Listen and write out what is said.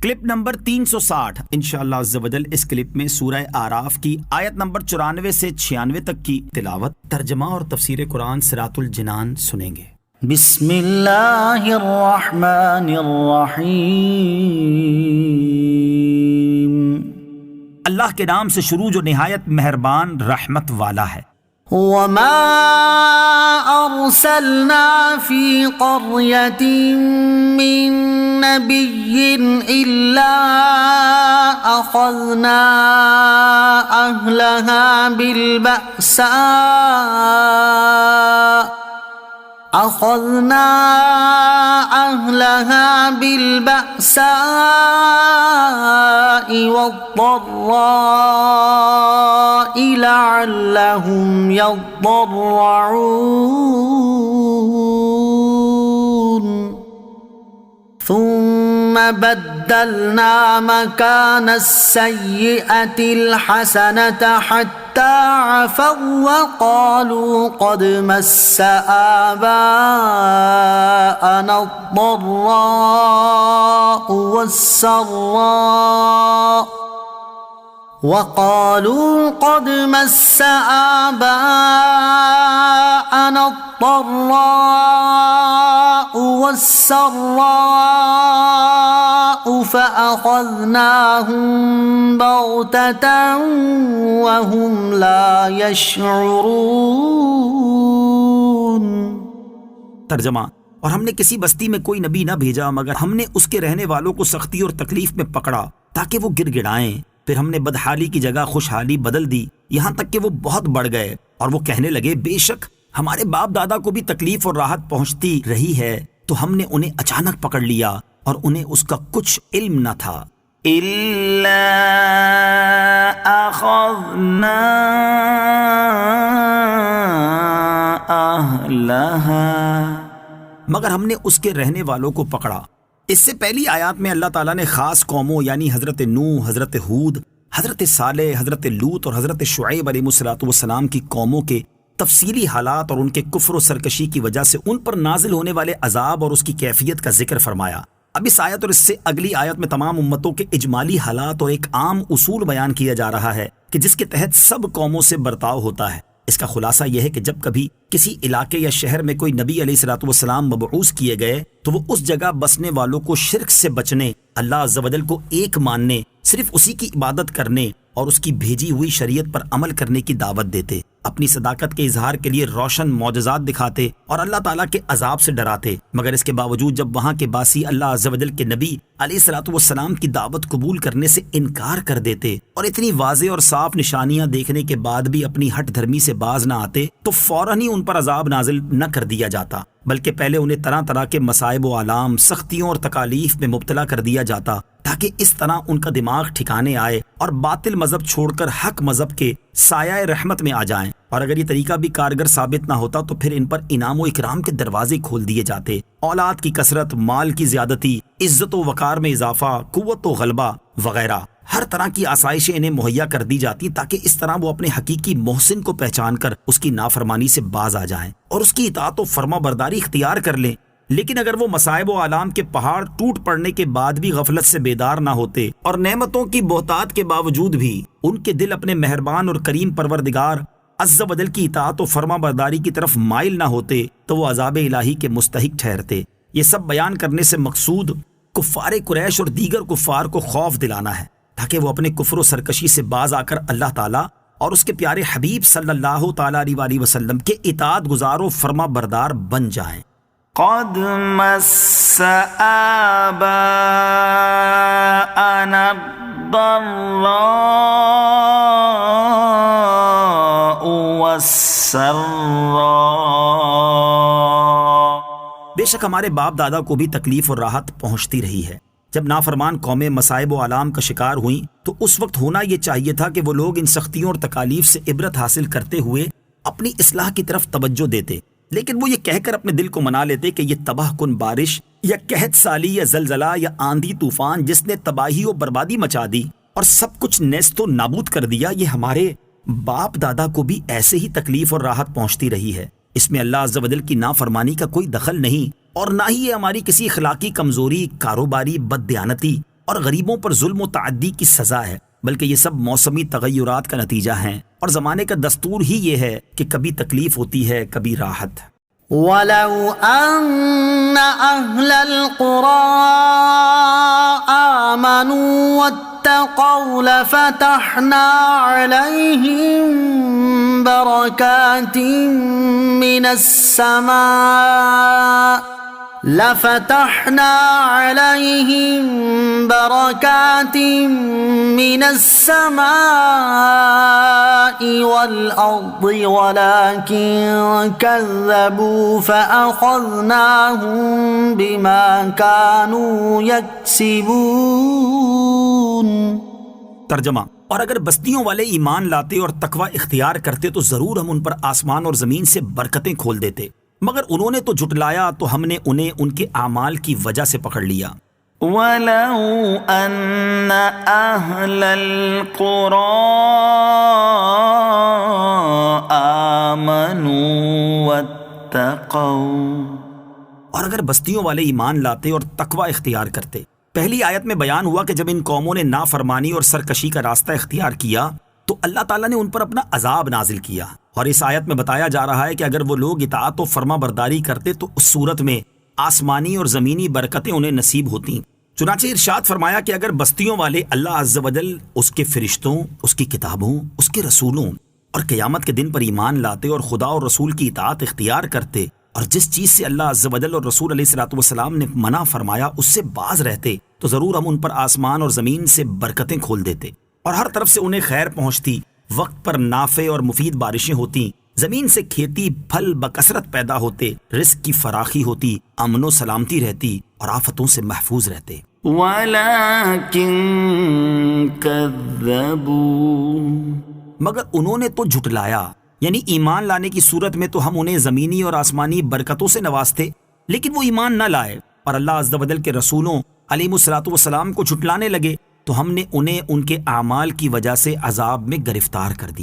Clip number 360 انشاءاللہ عز و جل اس کلپ میں سورہ اعراف کی آیت نمبر 94 سے 96 تک کی تلاوت، ترجمہ اور تفسیر قرآن صراط الجنان سنیں گے۔ بسم اللہ الرحمن الرحیم۔ اللہ کے نام سے شروع جو نہایت مہربان رحمت والا ہے۔ وما ارسلنا فی قریۃ من نبی الا اخذنا اہلہا بالبأساء والضراء لعلهم يضرعون ثم بدلنا مكان السيئة الحسنة حتى عفوا وقالوا قد مس آباءنا الضراء والسراء فأخذناهم بغتة وهم لا يشعرون۔ ترجمہ، اور ہم نے کسی بستی میں کوئی نبی نہ بھیجا مگر ہم نے اس کے رہنے والوں کو سختی اور تکلیف میں پکڑا تاکہ وہ گر گڑائیں، پھر ہم نے بدحالی کی جگہ خوشحالی بدل دی یہاں تک کہ وہ بہت بڑھ گئے، اور وہ کہنے لگے بے شک ہمارے باپ دادا کو بھی تکلیف اور راحت پہنچتی رہی ہے، تو ہم نے انہیں اچانک پکڑ لیا اور انہیں اس کا کچھ علم نہ تھا۔ إِلَّا أَخَذْنَا أَهْلَهَا، مگر ہم نے اس کے رہنے والوں کو پکڑا۔ اس سے پہلی آیات میں اللہ تعالیٰ نے خاص قوموں یعنی حضرت نوح، حضرت ہود، حضرت صالح، حضرت لوط اور حضرت شعیب علیہ السلام کی قوموں کے تفصیلی حالات اور ان کے کفر و سرکشی کی وجہ سے ان پر نازل ہونے والے عذاب اور اس کی کیفیت کا ذکر فرمایا۔ اب اس آیت اور اس سے اگلی آیت میں تمام امتوں کے اجمالی حالات اور ایک عام اصول بیان کیا جا رہا ہے کہ جس کے تحت سب قوموں سے برتاؤ ہوتا ہے۔ اس کا خلاصہ یہ ہے کہ جب کبھی کسی علاقے یا شہر میں کوئی نبی علیہ السلام مبعوث کیے گئے تو وہ اس جگہ بسنے والوں کو شرک سے بچنے، اللہ عز و جل کو ایک ماننے، صرف اسی کی عبادت کرنے اور اس کی بھیجی ہوئی شریعت پر عمل کرنے کی دعوت دیتے، اپنی صداقت کے اظہار کے لیے روشن معجزات دکھاتے اور اللہ تعالیٰ کے عذاب سے ڈراتے، مگر اس کے باوجود جب وہاں کے باسی اللہ عز و جل کے نبی علیہ السلام کی دعوت قبول کرنے سے انکار کر دیتے اور اتنی واضح اور صاف نشانیاں دیکھنے کے بعد بھی اپنی ہٹ دھرمی سے باز نہ آتے تو فوراً ہی ان پر عذاب نازل نہ کر دیا جاتا، بلکہ پہلے انہیں طرح طرح کے مصائب و آلام، سختیوں اور تکالیف میں مبتلا کر دیا جاتا تاکہ اس طرح ان کا دماغ ٹھکانے آئے اور باطل مذہب چھوڑ کر حق مذہب کے سایہ رحمت میں آ جائیں۔ اور اگر یہ طریقہ بھی کارگر ثابت نہ ہوتا تو پھر ان پر انعام و اکرام کے دروازے کھول دیے جاتے، اولاد کی کثرت، مال کی زیادتی، عزت و وقار میں اضافہ، قوت و غلبہ وغیرہ، ہر طرح کی آسائشیں انہیں مہیا کر دی جاتی تاکہ اس طرح وہ اپنے حقیقی محسن کو پہچان کر اس کی نافرمانی سے باز آ جائیں اور اس کی اطاعت و فرما برداری اختیار کر لیں۔ لیکن اگر وہ مصائب و آلام کے پہاڑ ٹوٹ پڑنے کے بعد بھی غفلت سے بیدار نہ ہوتے اور نعمتوں کی بہتات کے باوجود بھی ان کے دل اپنے مہربان اور کریم پروردگار عز و جل کی اطاعت و فرما برداری کی طرف مائل نہ ہوتے تو وہ عذاب الہی کے مستحق ٹھہرتے۔ یہ سب بیان کرنے سے مقصود کفار قریش اور دیگر کفار کو خوف دلانا ہے تاکہ وہ اپنے کفر و سرکشی سے باز آ کر اللہ تعالیٰ اور اس کے پیارے حبیب صلی اللہ تعالیٰ علیہ وسلم کے اطاعت گزار و فرما بردار بن جائیں۔ قد مس آباءنا الضراء والسراء، بے شک ہمارے باپ دادا کو بھی تکلیف اور راحت پہنچتی رہی ہے۔ جب نافرمان قومیں مصائب و آلام کا شکار ہوئیں تو اس وقت ہونا یہ چاہیے تھا کہ وہ لوگ ان سختیوں اور تکالیف سے عبرت حاصل کرتے ہوئے اپنی اصلاح کی طرف توجہ دیتے، لیکن وہ یہ کہہ کر اپنے دل کو منا لیتے کہ یہ تباہ کن بارش یا قحط سالی یا زلزلہ یا آندھی طوفان جس نے تباہی و بربادی مچا دی اور سب کچھ نیست و نابود کر دیا، یہ ہمارے باپ دادا کو بھی ایسے ہی تکلیف اور راحت پہنچتی رہی ہے۔ اس میں اللہ عز و جل کی نافرمانی کا کوئی دخل نہیں اور نہ ہی یہ ہماری کسی اخلاقی کمزوری، کاروباری بددیانتی اور غریبوں پر ظلم و تعدی کی سزا ہے، بلکہ یہ سب موسمی تغیرات کا نتیجہ ہیں، اور زمانے کا دستور ہی یہ ہے کہ کبھی تکلیف ہوتی ہے کبھی راحت۔ وَلَوْ أَنَّ أَهْلَ الْقُرَىٰ آمَنُوا وَاتَّقَوْا لَفَتَحْنَا عَلَيْهِم بَرَكَاتٍ مِّنَ السَّمَاءِ وَالْأَرْضِ وَلَٰكِن كَذَّبُوا فَأَخَذْنَاهُم بِمَا كَانُوا يَكْسِبُونَ۔ ترجمہ: اور اگر بستیوں والے ایمان لاتے اور تقوی اختیار کرتے تو ضرور ہم ان پر آسمان اور زمین سے برکتیں کھول دیتے، مگر انہوں نے تو جھٹلایا تو ہم نے انہیں ان کے اعمال کی وجہ سے پکڑ لیا۔ وَلَوْ أَنَّ أَهْلَ الْقُرَىٰ آمَنُوا وَاتَّقَوْا، اور اگر بستیوں والے ایمان لاتے اور تقوی اختیار کرتے۔ پہلی آیت میں بیان ہوا کہ جب ان قوموں نے نافرمانی اور سرکشی کا راستہ اختیار کیا تو اللہ تعالیٰ نے ان پر اپنا عذاب نازل کیا، اور اس آیت میں بتایا جا رہا ہے کہ اگر وہ لوگ اطاعت و فرما برداری کرتے تو اس صورت میں آسمانی اور زمینی برکتیں انہیں نصیب ہوتیں۔ چنانچہ ارشاد فرمایا کہ اگر بستیوں والے اللہ عز و جل، اس کے فرشتوں، اس کی کتابوں، اس کے رسولوں اور قیامت کے دن پر ایمان لاتے اور خدا اور رسول کی اطاعت اختیار کرتے، اور جس چیز سے اللہ عز و جل اور رسول علیہ الصلوۃ والسلام نے منع فرمایا اس سے باز رہتے تو ضرور ہم ان پر آسمان اور زمین سے برکتیں کھول دیتے، اور ہر طرف سے انہیں خیر پہنچتی، وقت پر نافع اور مفید بارشیں ہوتی، زمین سے کھیتی پھل بکثرت پیدا ہوتے، رزق کی فراخی ہوتی، امن و سلامتی رہتی، اور آفتوں سے محفوظ رہتے۔ وَلَٰكِن كَذَّبُوا، مگر انہوں نے تو جھٹلایا، یعنی ایمان لانے کی صورت میں تو ہم انہیں زمینی اور آسمانی برکتوں سے نوازتے، لیکن وہ ایمان نہ لائے اور اللہ عز و جل کے رسولوں علیہ الصلوۃ والسلام کو جھٹلانے لگے تو ہم نے انہیں ان کے اعمال کی وجہ سے عذاب میں گرفتار کر دیا۔